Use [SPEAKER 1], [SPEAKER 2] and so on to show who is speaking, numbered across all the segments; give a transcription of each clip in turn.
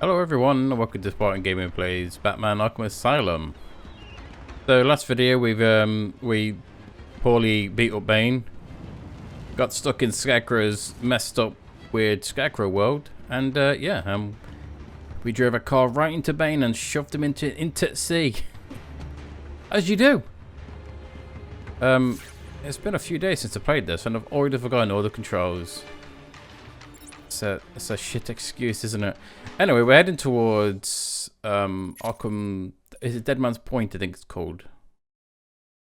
[SPEAKER 1] Hello everyone, welcome to SpartanGaming plays Batman Arkham Asylum. So last video we poorly beat up Bane, got stuck in 𝘱𝘵𝘃𝘀𝑟𝑜's messed up weird 𝘱𝘵𝘃𝑟𝑜 world, and we drove a car right into Bane and shoved him into sea. As you do. It's been a few days since I played this and I've already forgotten all the controls. It's a shit excuse, isn't it? Anyway, we're heading towards Arkham. Is it Dead Man's Point? I think it's called,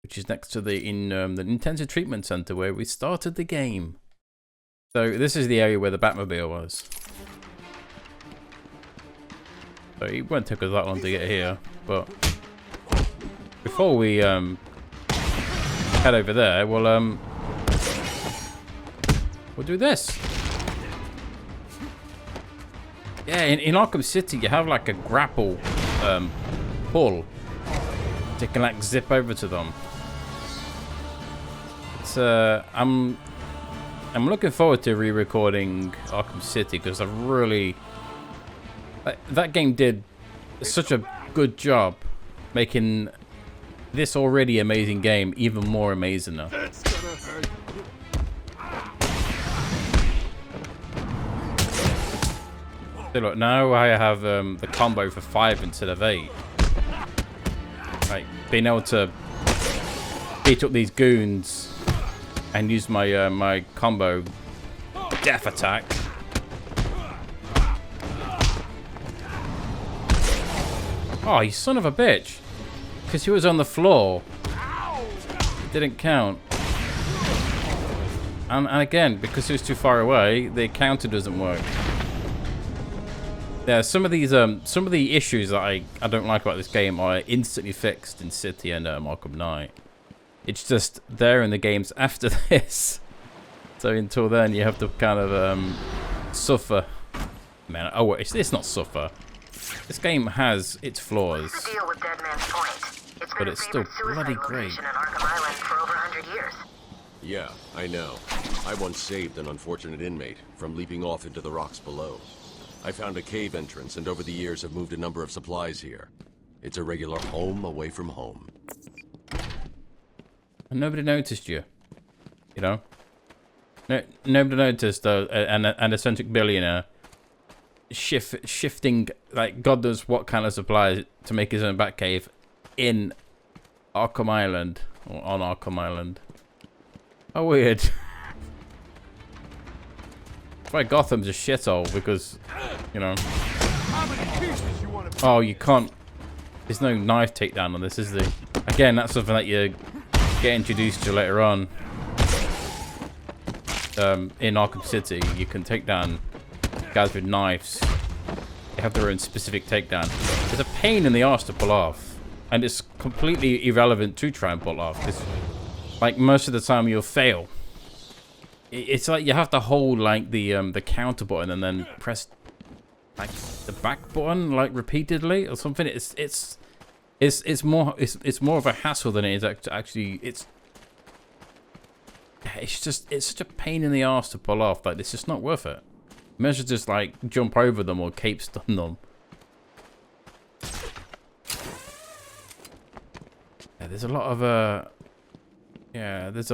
[SPEAKER 1] which is next to the intensive treatment center where we started the game. So this is the area where the Batmobile was. So it won't take us that long to get here, but before we head over there, we'll do this. Yeah, in Arkham City, you have like a grapple pull. You can like zip over to them. It's I'm looking forward to re-recording Arkham City because I really that game did such a good job making this already amazing game even more amazing now. So look, now I have the combo for 5 instead of 8. Like being able to beat up these goons and use my my combo death attack. Oh, you son of a bitch! Because he was on the floor, it didn't count. And again, because he was too far away, the counter doesn't work. Yeah, some of the issues that I don't like about this game are instantly fixed in City and Arkham Knight. It's just there in the games after this. So until then, you have to kind of suffer. Man, oh, it's not suffer. This game has its flaws, but it's still bloody great.
[SPEAKER 2] In Arkham Island for over 100 years.
[SPEAKER 3] Yeah, I know. I once saved an unfortunate inmate from leaping off into the rocks below. I found a cave entrance and over the years have moved a number of supplies here. It's a regular home away from home.
[SPEAKER 1] And nobody noticed you. You know? No, nobody noticed an eccentric billionaire shifting like God knows what kind of supplies to make his own Batcave in Arkham Island. Or on Arkham Island. How weird. Why Gotham's a shithole because, you know. Oh, you can't. There's no knife takedown on this, is there? Again, that's something that you get introduced to later on. In Arkham City, you can take down guys with knives. They have their own specific takedown. It's a pain in the arse to pull off, and it's completely irrelevant to try and pull off because, like, most of the time you'll fail. It's like you have to hold like the counter button and then press like the back button like repeatedly or something. It's more of a hassle than it is actually. It's such a pain in the arse to pull off. Like it's just not worth it. You might as well just like jump over them or cape stun them. Yeah, there's a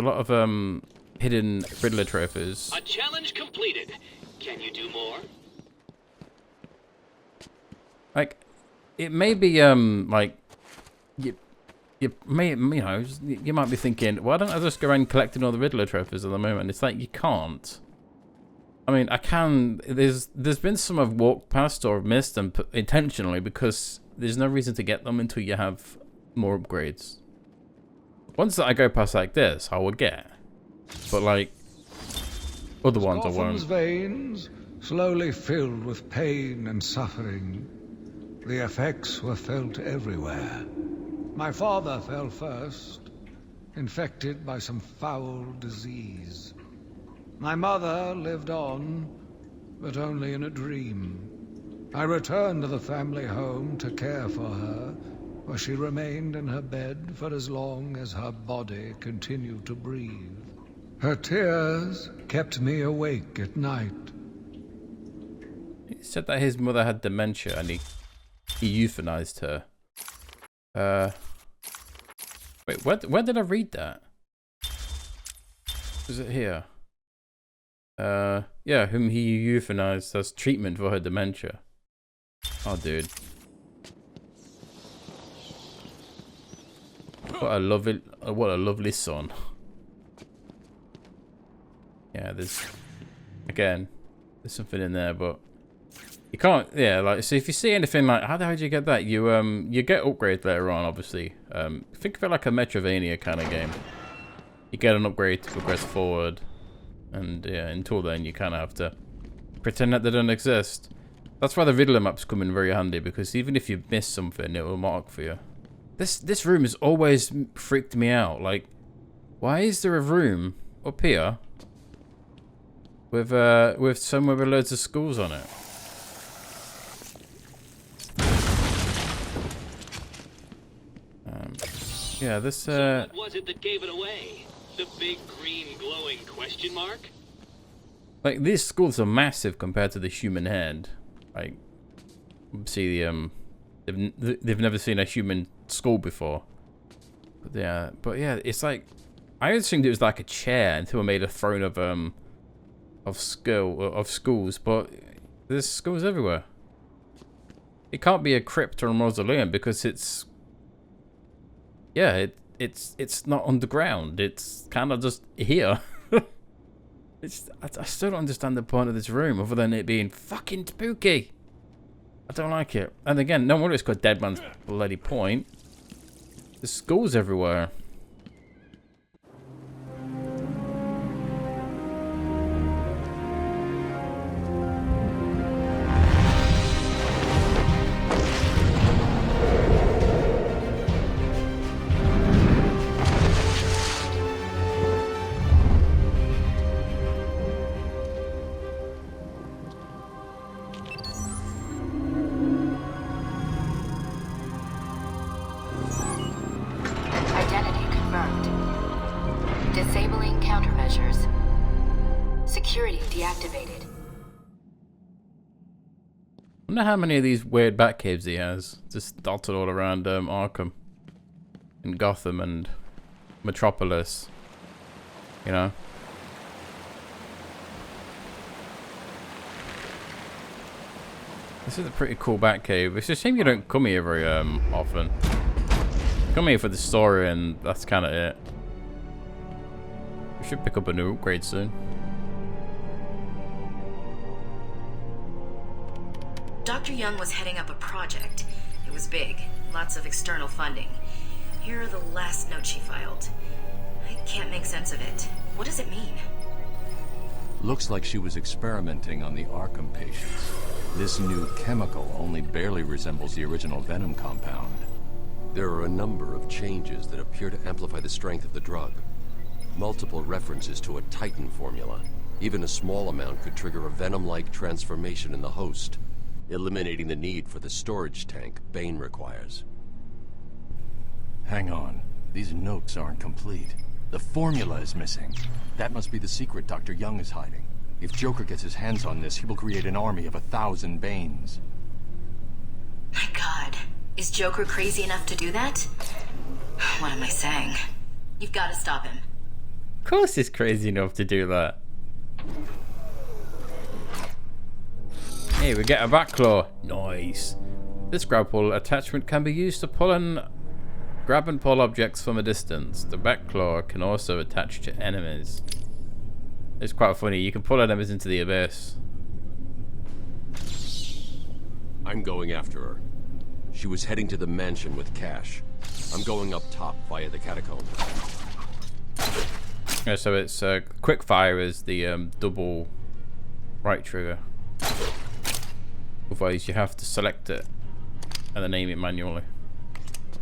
[SPEAKER 1] lot of hidden Riddler trophies.
[SPEAKER 4] A challenge completed. Can you do more?
[SPEAKER 1] Like, it may be like you might be thinking, why don't I just go around collecting all the Riddler trophies at the moment? It's like you can't. I mean, I can. There's been some I've walked past or missed them intentionally because there's no reason to get them until you have more upgrades. Ones that I go past like this, I will get. But like other ones I won't.
[SPEAKER 5] Gotham's veins slowly filled with pain and suffering. The effects were felt everywhere. My father fell first, infected by some foul disease. My mother lived on, but only in a dream. I returned to the family home to care for her, where she remained in her bed for as long as her body continued to breathe. Her tears kept me awake at night.
[SPEAKER 1] He said that his mother had dementia and he euthanized her. Wait, where did I read that? Is it here? Yeah, whom he euthanized as treatment for her dementia. Oh, dude. What a lovely son. Yeah, there's something in there, but you can't. Yeah, like, so if you see anything like, how the hell did you get that? You get upgrades later on, obviously. Think of it like a Metroidvania kind of game. You get an upgrade to progress forward, and yeah, until then you kind of have to pretend that they don't exist. That's why the Riddler maps come in very handy, because even if you miss something, it will mark for you. This room has always freaked me out. Like, why is there a room up here with somewhere with loads of schools on it? Yeah, this.
[SPEAKER 4] So what was it that gave it away? The big green glowing question mark?
[SPEAKER 1] Like, these schools are massive compared to the human head. Like, see they've never seen a human school before. But yeah, it's like, I always think it was like a chair until I made a throne of schools, but there's schools everywhere. It can't be a crypt or a mausoleum because it's not underground. It's kind of just here. I still don't understand the point of this room other than it being fucking spooky. I don't like it. And again, no wonder it's called Dead Man's Bloody Point. There's schools everywhere.
[SPEAKER 2] Disabling countermeasures. Security deactivated.
[SPEAKER 1] I wonder how many of these weird bat caves he has. Just dotted all around Arkham. And Gotham and Metropolis. You know? This is a pretty cool bat cave. It's a shame you don't come here very often. Come here for the story and that's kind of it. We should pick up a new upgrade soon.
[SPEAKER 6] Dr. Young was heading up a project. It was big, lots of external funding. Here are the last notes she filed. I can't make sense of it. What does it mean?
[SPEAKER 3] Looks like she was experimenting on the Arkham patients. This new chemical only barely resembles the original venom compound. There are a number of changes that appear to amplify the strength of the drug. Multiple references to a Titan formula. Even a small amount could trigger a venom-like transformation in the host, eliminating the need for the storage tank Bane requires. Hang on. These notes aren't complete. The formula is missing. That must be the secret Dr. Young is hiding. If Joker gets his hands on this, he will create an army of 1,000 Banes.
[SPEAKER 6] My God. Is Joker crazy enough to do that? What am I saying? You've got to stop him.
[SPEAKER 1] Of course he's crazy enough to do that. Hey, we get a back claw. Nice. This grab pull attachment can be used to grab and pull objects from a distance. The back claw can also attach to enemies. It's quite funny. You can pull enemies into the abyss. I'm going after her. She was heading to the mansion with cash. I'm going up top via the catacombs. Yeah, so it's quick fire is the double right trigger. Otherwise, you have to select it and then aim it manually.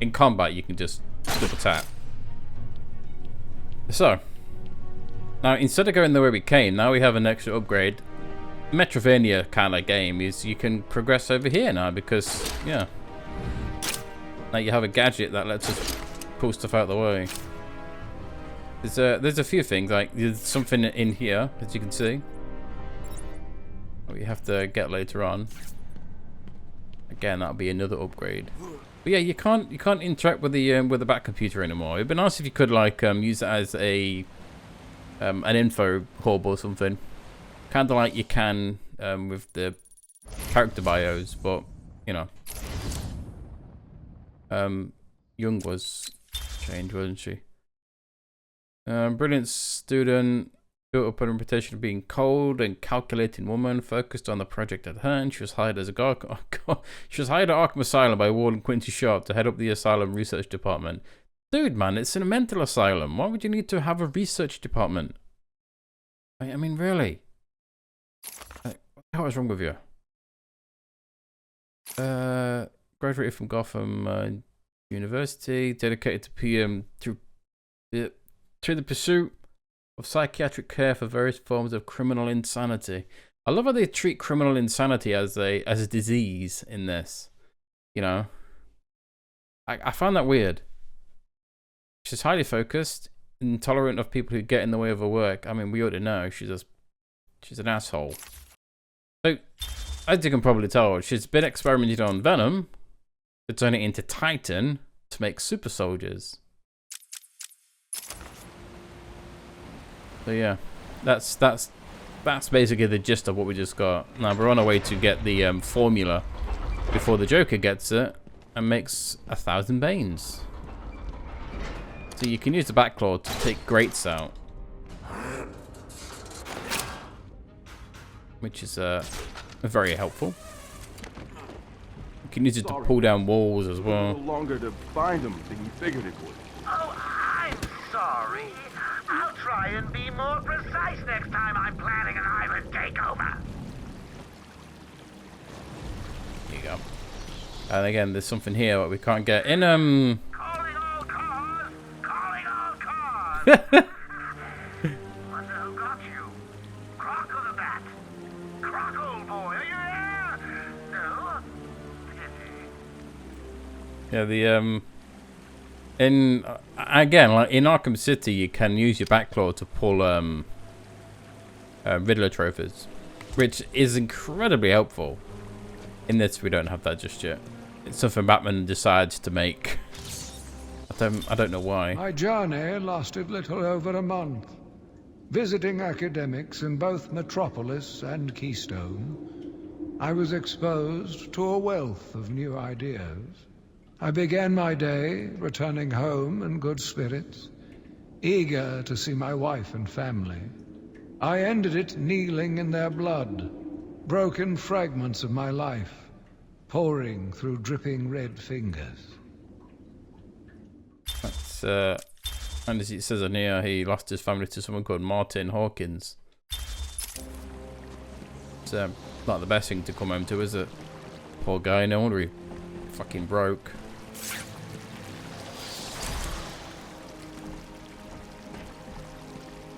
[SPEAKER 1] In combat, you can just double tap. So, now instead of going the way we came, now we have an extra upgrade. Metrovania kind of game is you can progress over here now because, yeah. Now you have a gadget that lets us pull stuff out of the way. There's a few things, like there's something in here, as you can see. we have to get later on. Again, that'll be another upgrade. But yeah, you can't interact with the back computer anymore. It'd be nice if you could like use it as a an info hub or something, kind of like you can with the character bios. But you know, Young was changed, wasn't she? Brilliant student. Built up a reputation of being cold and calculating woman, focused on the project at hand. She was hired as she was hired at Arkham Asylum by Warden Quincy Sharp to head up the asylum research department. Dude, man, it's in a mental asylum. Why would you need to have a research department? I mean, really? What is wrong with you? Graduated from Gotham University, dedicated to the pursuit of psychiatric care for various forms of criminal insanity. I love how they treat criminal insanity as a disease in this. You know, I found that weird. She's highly focused, intolerant of people who get in the way of her work. I mean, we ought to know she's an asshole. So, as you can probably tell, she's been experimenting on Venom to turn it into Titan to make super soldiers. So yeah, that's basically the gist of what we just got. Now we're on our way to get the formula before the Joker gets it and makes 1,000 Banes. So you can use the Batclaw to take Greats out, which is very helpful. You can use it to pull down walls as well.
[SPEAKER 7] No longer to find them than you figured it would.
[SPEAKER 8] Oh, I'm sorry. I'll try and be more precise next time I'm planning an island takeover.
[SPEAKER 1] There you go. And again, there's something here that we can't get in.
[SPEAKER 8] Calling all cars! Calling all cars! Wonder who got you? Crockle the Bat. Crockle boy, are you there? No?
[SPEAKER 1] Yeah, the in again, like in Arkham City, you can use your Batclaw to pull Riddler trophies, which is incredibly helpful. In this, we don't have that just yet. It's something Batman decides to make. I don't know why.
[SPEAKER 5] My journey lasted little over a month. Visiting academics in both Metropolis and Keystone, I was exposed to a wealth of new ideas. I began my day returning home in good spirits, eager to see my wife and family. I ended it kneeling in their blood, broken fragments of my life pouring through dripping red fingers.
[SPEAKER 1] That's and as it says on here, he lost his family to someone called Martin Hawkins. It's not the best thing to come home to, is it? Poor guy, no wonder he fucking broke.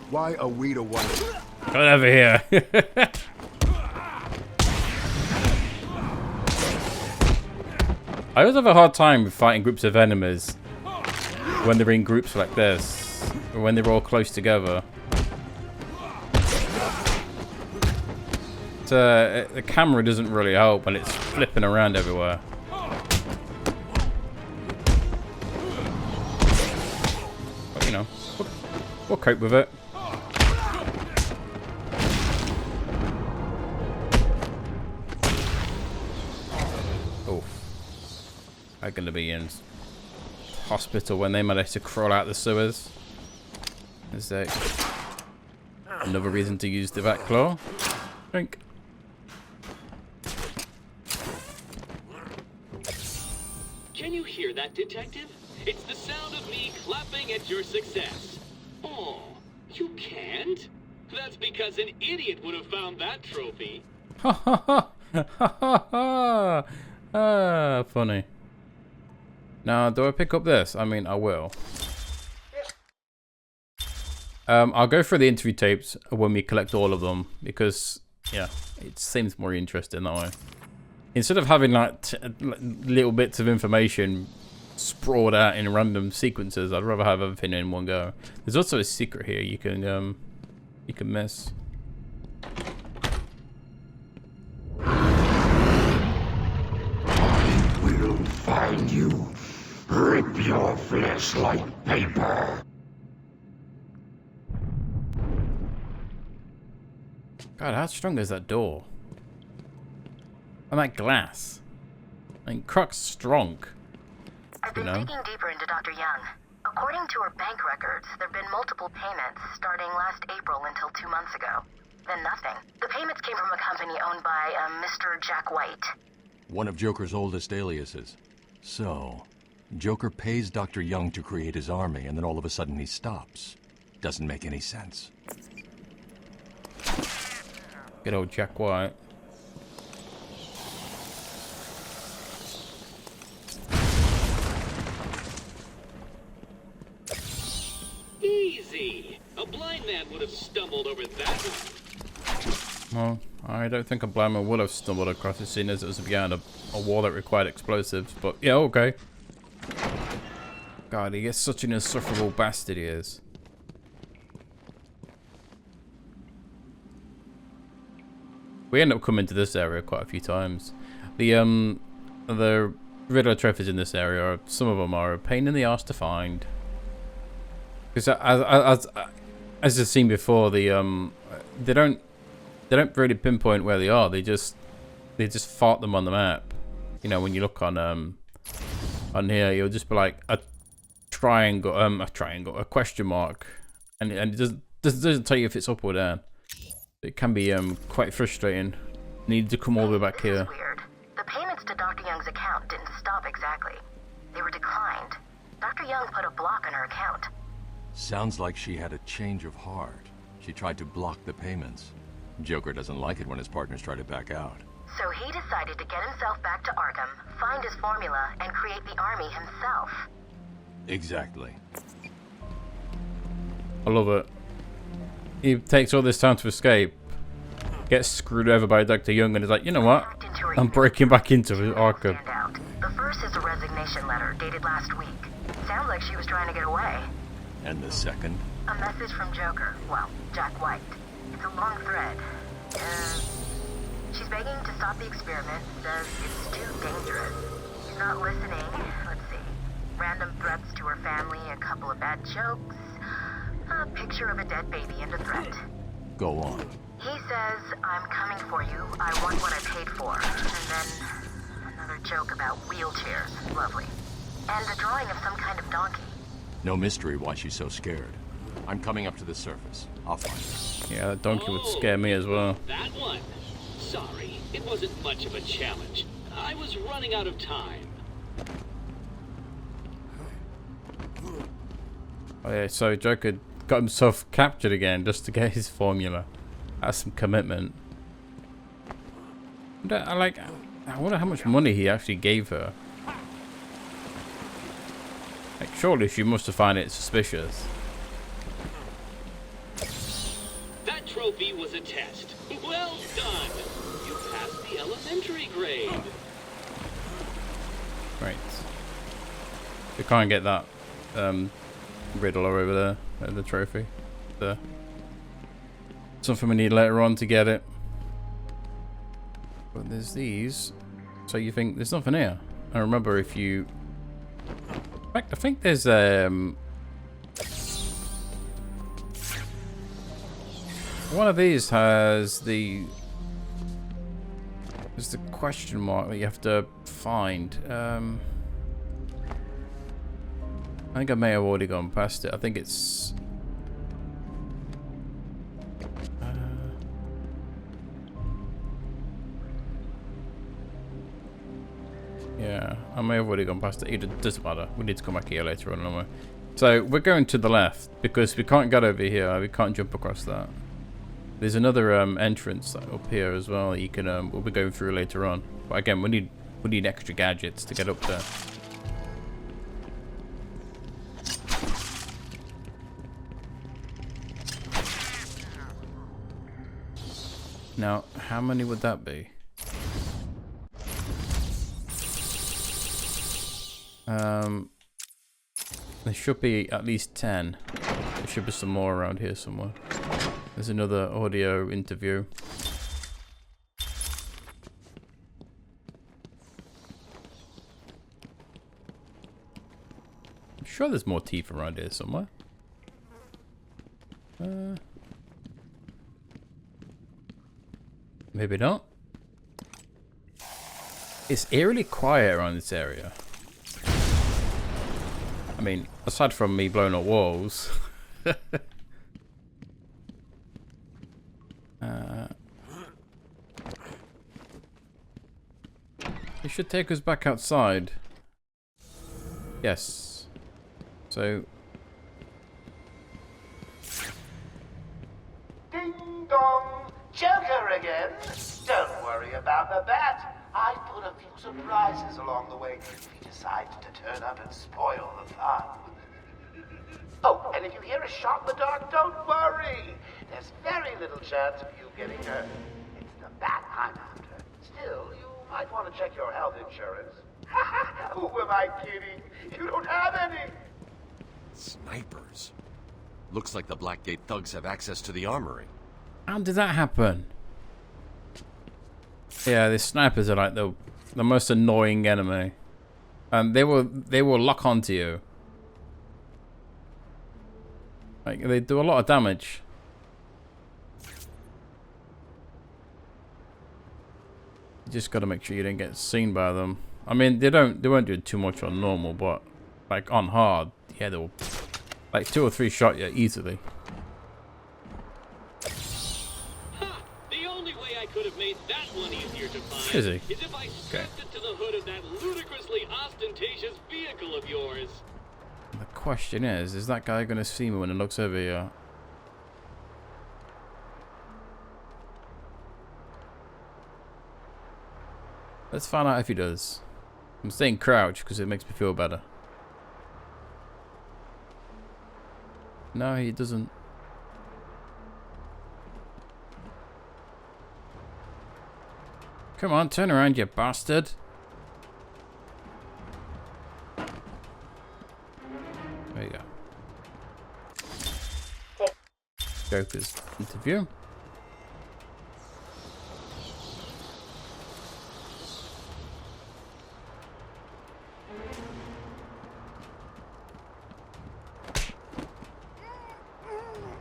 [SPEAKER 7] Why are we the ones?
[SPEAKER 1] Come over here. I always have a hard time with fighting groups of enemies when they're in groups like this, or when they're all close together. The camera doesn't really help, and it's flipping around everywhere. But you know, we'll cope with it. Are going to be in hospital when they manage to crawl out the sewers. Is there another reason to use the Batclaw? Drink.
[SPEAKER 4] Can you hear that, Detective? It's the sound of me clapping at your success. Oh, you can't? That's because an idiot would have found that trophy.
[SPEAKER 1] Ha ha ha! Ha ha ha! Ah, funny. Now, do I pick up this? I mean, I will. I'll go through the interview tapes when we collect all of them, because, yeah, it seems more interesting that way. Instead of having, like, little bits of information sprawled out in random sequences, I'd rather have everything in one go. There's also a secret here you can miss.
[SPEAKER 9] find you, rip your flesh like paper.
[SPEAKER 1] God, how strong is that door? And that glass. I mean, Croc's strong.
[SPEAKER 2] I've been digging deeper into Dr. Young. According to her bank records, there have been multiple payments starting last April until 2 months ago. Then nothing. The payments came from a company owned by Mr. Jack White.
[SPEAKER 3] One of Joker's oldest aliases. So, Joker pays Dr. Young to create his army, and then all of a sudden he stops. Doesn't make any sense.
[SPEAKER 1] Good old Jack White.
[SPEAKER 4] Easy. A blind man would have stumbled over that one.
[SPEAKER 1] Well, I don't think a blind man would have stumbled across it, seeing as it was behind a wall that required explosives. But yeah, okay. God, he is such an insufferable bastard, he is. We end up coming to this area quite a few times. The Riddler trophies in this area, some of them are a pain in the arse to find. Because as you've seen before, they don't really pinpoint where they are. They just fart them on the map. You know, when you look on here, you'll just be like a question mark, and it doesn't tell you if it's up or down. It can be quite frustrating. Need to come all the way back here.
[SPEAKER 2] Weird. The payments to Dr. Young's account didn't stop exactly. They were declined. Dr. Young put a block on her account.
[SPEAKER 3] Sounds like she had a change of heart. She tried to block the payments. Joker doesn't like it when his partners try to back out.
[SPEAKER 2] So he decided to get himself back to Arkham, find his formula, and create the army himself.
[SPEAKER 3] Exactly.
[SPEAKER 1] I love it. He takes all this time to escape, gets screwed over by Dr. Young, and is like, you know what? I'm breaking back into Arkham.
[SPEAKER 2] The first is a resignation letter dated last week. Sounds like she was trying to get away.
[SPEAKER 3] And the second?
[SPEAKER 2] A message from Joker. Well, Jack White. It's a long thread. She's begging to stop the experiment. Says it's too dangerous. He's not listening. Let's see. Random threats to her family, a couple of bad jokes, a picture of a dead baby, and a threat.
[SPEAKER 3] Go on.
[SPEAKER 2] He says, I'm coming for you. I want what I paid for. And then another joke about wheelchairs. Lovely. And a drawing of some kind of donkey.
[SPEAKER 3] No mystery why she's so scared. I'm coming up to the surface. I'll find her.
[SPEAKER 1] Yeah, that donkey would scare me as well.
[SPEAKER 4] That one. Sorry, it wasn't much of a challenge. I was running out of time.
[SPEAKER 1] Oh yeah, so Joker got himself captured again just to get his formula. That's some commitment. I wonder how much money he actually gave her. Like, surely she must have found it suspicious.
[SPEAKER 4] That trophy was a test. Well done. You passed the elementary grade.
[SPEAKER 1] Right. We can't get that Riddler over there, the trophy. There. Something we need later on to get it. But there's these. So you think there's nothing here? I remember if you... In fact, I think there's one of these has the question mark that you have to find. I think I may have already gone past it. I think it's yeah, I may have already gone past it. It doesn't matter. We need to come back here later on anyway. So we're going to the left because we can't get over here. We can't jump across that. There's another entrance up here as well that you can we'll be going through later on. But again, we need extra gadgets to get up there. Now, how many would that be? There should be at least 10. There should be some more around here somewhere. There's another audio interview. sure there's more teeth around here somewhere. Maybe not. It's eerily quiet around this area. I mean, aside from me blowing up walls. It should take us back outside. Yes. So...
[SPEAKER 8] Ding dong! Joker again? Don't worry about the bat. I put a few surprises along the way if he decides to turn up and spoil the fun. Oh, and if you hear a shot in the dark, don't worry. There's very little chance of you getting hurt. It's the bat I'm after. Still, you might want to check your health insurance. Who am I kidding? You don't have any.
[SPEAKER 3] Snipers. Looks like the Blackgate thugs have access to the armory.
[SPEAKER 1] How did that happen? Yeah, the snipers are like the most annoying enemy. And they will lock onto you. Like, they do a lot of damage. You just gotta make sure you don't get seen by them. I mean, they won't do too much on normal, but like on hard, yeah, they'll like 2 or 3 shot you easily.
[SPEAKER 4] Ha! The only way I could have made that one easier to find
[SPEAKER 1] Is he?
[SPEAKER 4] is if I strapped it to the hood of that ludicrously ostentatious vehicle of yours.
[SPEAKER 1] The question is that guy gonna see me when it looks over here? Let's find out if he does. I'm staying crouched because it makes me feel better. No, he doesn't. Come on, turn around, you bastard. There you go. Joker's interview.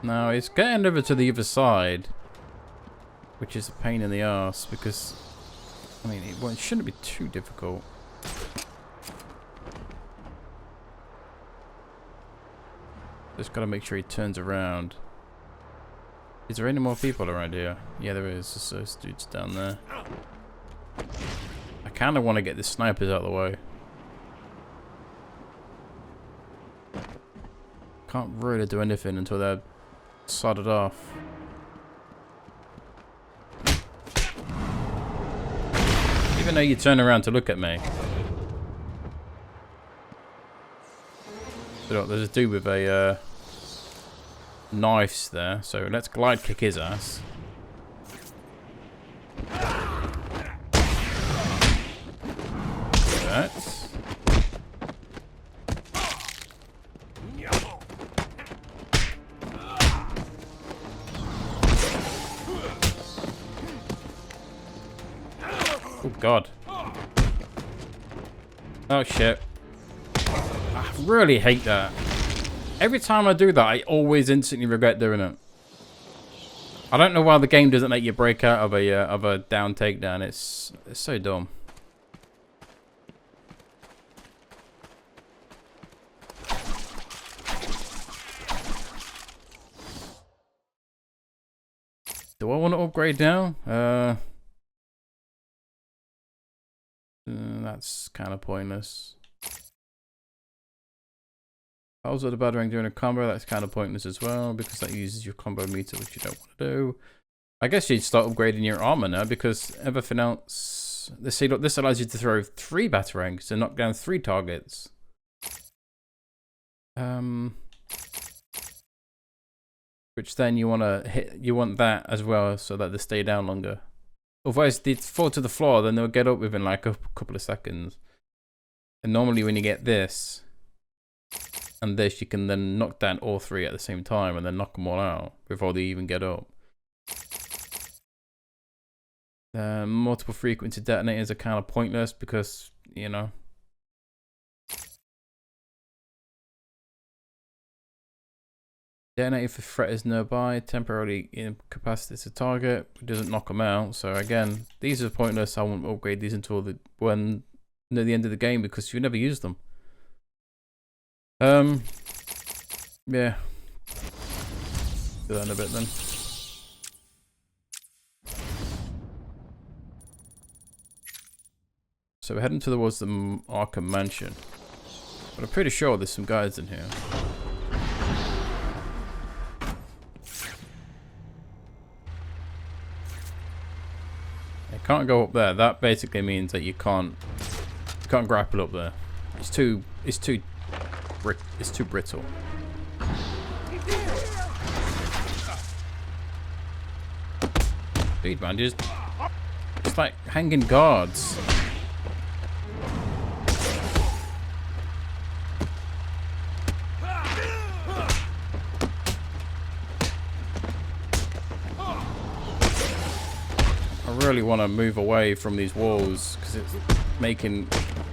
[SPEAKER 1] Now it's getting over to the other side, which is a pain in the ass because, I mean, it shouldn't be too difficult. Just gotta make sure he turns around. Is there any more people around here? Yeah, there is. There's those dudes down there. I kind of want to get the snipers out of the way. Can't really do anything until they're sodded off. Even though you turn around to look at me. So look, there's a dude with a knives there, so let's glide kick his ass. That. Oh god. Oh shit. I really hate that. Every time I do that, I always instantly regret doing it. I don't know why the game doesn't let you break out of a down takedown. It's so dumb. Do I want to upgrade now? That's kind of pointless. Also, the battering during a combo, that's kind of pointless as well because that uses your combo meter, which you don't want to do. I guess you'd start upgrading your armor now because everything else. See, look, this allows you to throw 3 batarangs and knock down 3 targets. Which then you want to hit. You want that as well so that they stay down longer. Otherwise, they fall to the floor, then they'll get up within like a couple of seconds. And normally, when you get this and this, you can then knock down all 3 at the same time and then knock them all out before they even get up. Multiple frequency detonators are kind of pointless because, you know, Detonate if a threat is nearby. Temporarily incapacitates the target. It doesn't knock them out. So again, these are pointless. I won't upgrade these until when near the end of the game because you never use them. Yeah. Do that in a bit then. So we're heading towards the Arkham Mansion. But I'm pretty sure there's some guys in here. I can't go up there. That basically means that you can't grapple up there. It's too brittle. Dude, man, just it's like hanging guards. I really want to move away from these walls because it's making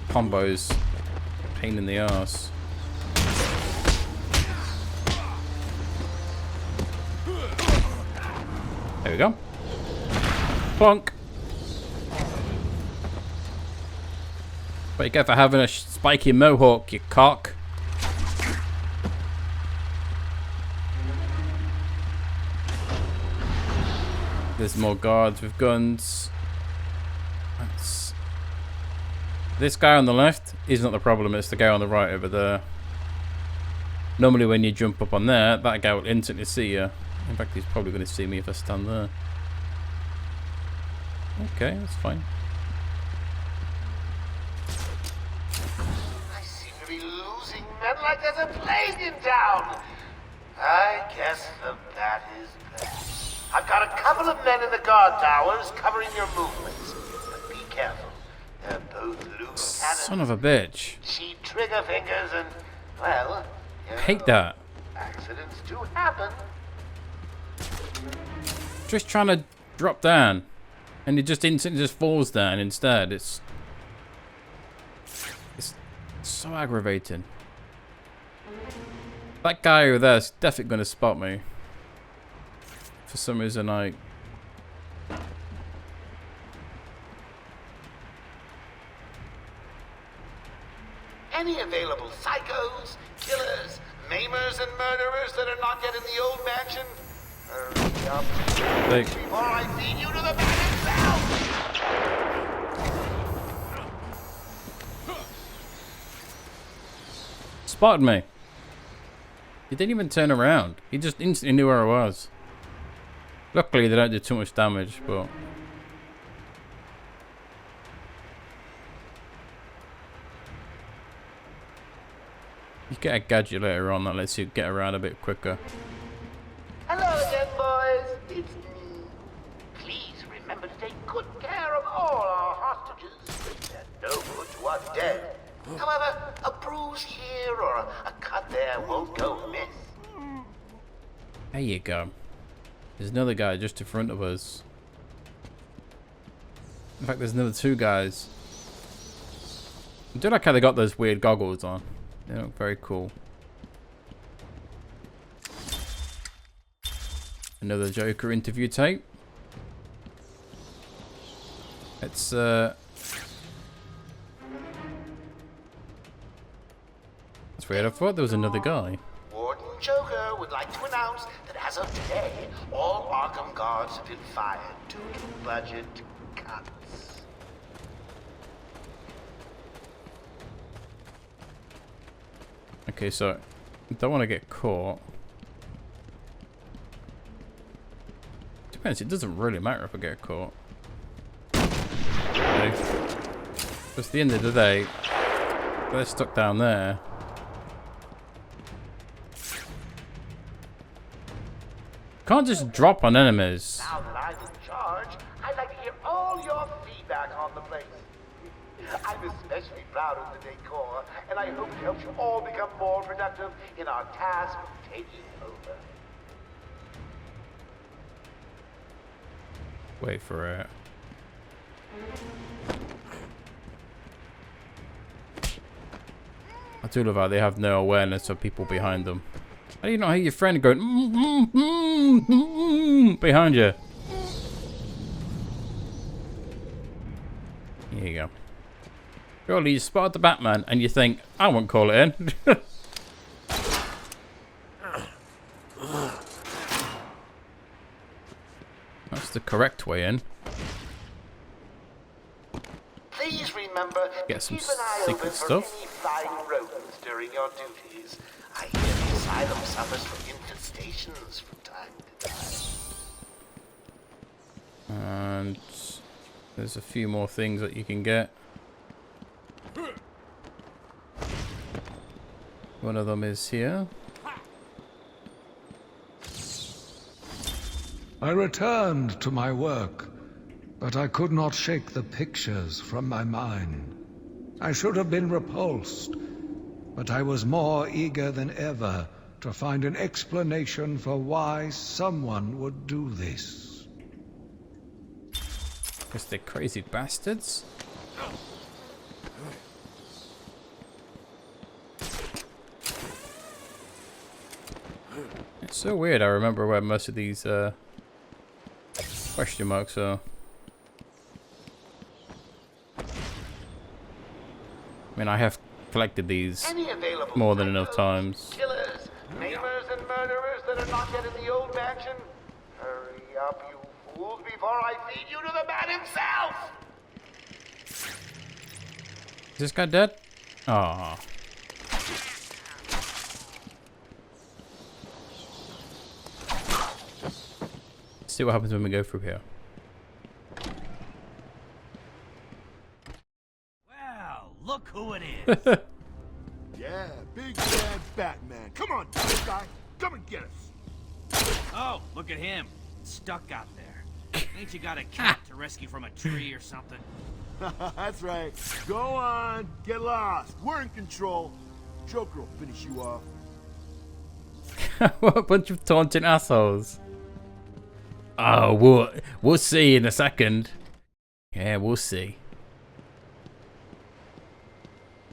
[SPEAKER 1] combos a pain in the ass. There we go. Plonk. But you get for having a spiky mohawk, you cock. There's more guards with guns. This guy on the left is not the problem, it's the guy on the right over there. Normally when you jump up on there, that guy will instantly see you. In fact, he's probably going to see me if I stand there. Okay, that's fine.
[SPEAKER 8] I seem to be losing men like there's a plague in town. I guess the bat is back. I've got a couple of men in the guard towers covering your movements. But be careful. They're both loose cannons.
[SPEAKER 1] Son of a bitch.
[SPEAKER 8] Cheap trigger fingers and, well,
[SPEAKER 1] I hate that.
[SPEAKER 8] accidents do happen.
[SPEAKER 1] Just trying to drop down. And it just instantly just falls down instead. It's so aggravating. That guy over there is definitely going to spot me. For some reason,
[SPEAKER 8] Any available psychos, killers, maimers, and murderers that are not yet in the old mansion? Hurry up. Before I feed you to the bat itself!
[SPEAKER 1] spotted me. He didn't even turn around. He just instantly knew where I was. Luckily, they don't do too much damage, but... You get a gadget later on that lets you get around a bit quicker.
[SPEAKER 8] Hello again, boys. It's me. Please remember to take good care of all our hostages. They're no good to us dead. However, a bruise here or a cut there won't go amiss.
[SPEAKER 1] There you go. There's another guy just in front of us. In fact, there's another two guys. I do like how they got those weird goggles on. They look very cool. Another Joker interview tape. It's that's weird. I thought there was another guy.
[SPEAKER 8] Warden Joker would like to announce that as of today, all Arkham guards have been fired due to budget cuts.
[SPEAKER 1] Okay, so I don't want to get caught. To be honest, it doesn't really matter if I get caught. Okay. Because at the end of the day, they're stuck down there. Can't just drop on enemies.
[SPEAKER 8] Now that I'm in charge, I'd like to hear all your feedback on the place. I'm especially proud of the decor, and I hope it helps you all become more productive in our task of taking over.
[SPEAKER 1] Wait for it. I do love how they have no awareness of people behind them. How do you not hear your friend going behind you? Here you go. Surely you spotted the Batman and you think, I won't call it in. That's the correct way in.
[SPEAKER 8] Please remember
[SPEAKER 1] Get
[SPEAKER 8] to
[SPEAKER 1] some
[SPEAKER 8] keep an eye
[SPEAKER 1] secret
[SPEAKER 8] open for
[SPEAKER 1] stuff.
[SPEAKER 8] any flying rodents during your duties. I hear the asylum suffers from infestations from time to time.
[SPEAKER 1] And there's a few more things that you can get. One of them is here.
[SPEAKER 5] I returned to my work, but I could not shake the pictures from my mind. I should have been repulsed, but I was more eager than ever to find an explanation for why someone would do this.
[SPEAKER 1] Because they're crazy bastards. It's so weird. I remember where most of these question marks are. I mean, I have collected these more than enough times.
[SPEAKER 8] Killers, maimers, and murderers that are not yet in the old mansion. Hurry up, you fools, before I feed you to the man himself!
[SPEAKER 1] Is this guy dead? Ah. Let's see what happens when we go through here.
[SPEAKER 10] Well, look who it is.
[SPEAKER 7] Yeah, big bad Batman. Come on, big guy. Come and get us.
[SPEAKER 10] Oh, look at him. Stuck out there. Ain't you got a cat to rescue from a tree or something?
[SPEAKER 7] That's right. Go on. Get lost. We're in control. Joker will finish you off.
[SPEAKER 1] What a bunch of taunting assholes. Oh, we'll see in a second. Yeah, we'll see.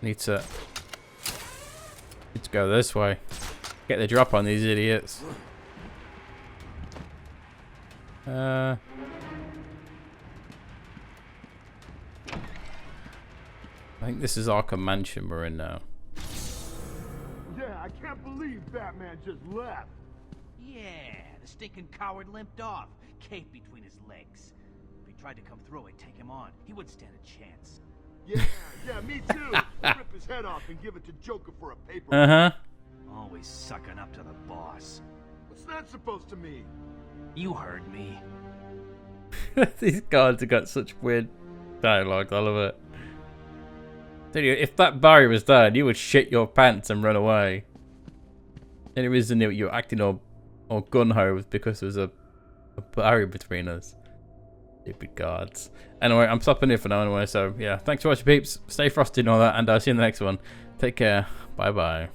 [SPEAKER 1] Need to go this way. Get the drop on these idiots. I think this is Arkham Mansion we're in now.
[SPEAKER 7] Yeah, I can't believe Batman just left.
[SPEAKER 10] Yeah, the stinking coward limped off, cape between his legs. If he tried to come through, I'd take him on. He wouldn't stand a chance.
[SPEAKER 7] Yeah, me too. We'll rip his head off and give it to Joker for a paper.
[SPEAKER 1] Uh-huh.
[SPEAKER 10] Always sucking up to the boss.
[SPEAKER 7] What's that supposed to mean?
[SPEAKER 10] You heard me.
[SPEAKER 1] These guards have got such weird dialogue. I love it. Tell you, if that Barry was dead, you would shit your pants and run away. The only reason you were acting all gun-ho was because there was a barrier between us. Stupid guards. Anyway, I'm stopping here for now anyway, so yeah. Thanks for watching, peeps. Stay frosty and all that, and I'll see you in the next one. Take care. Bye-bye.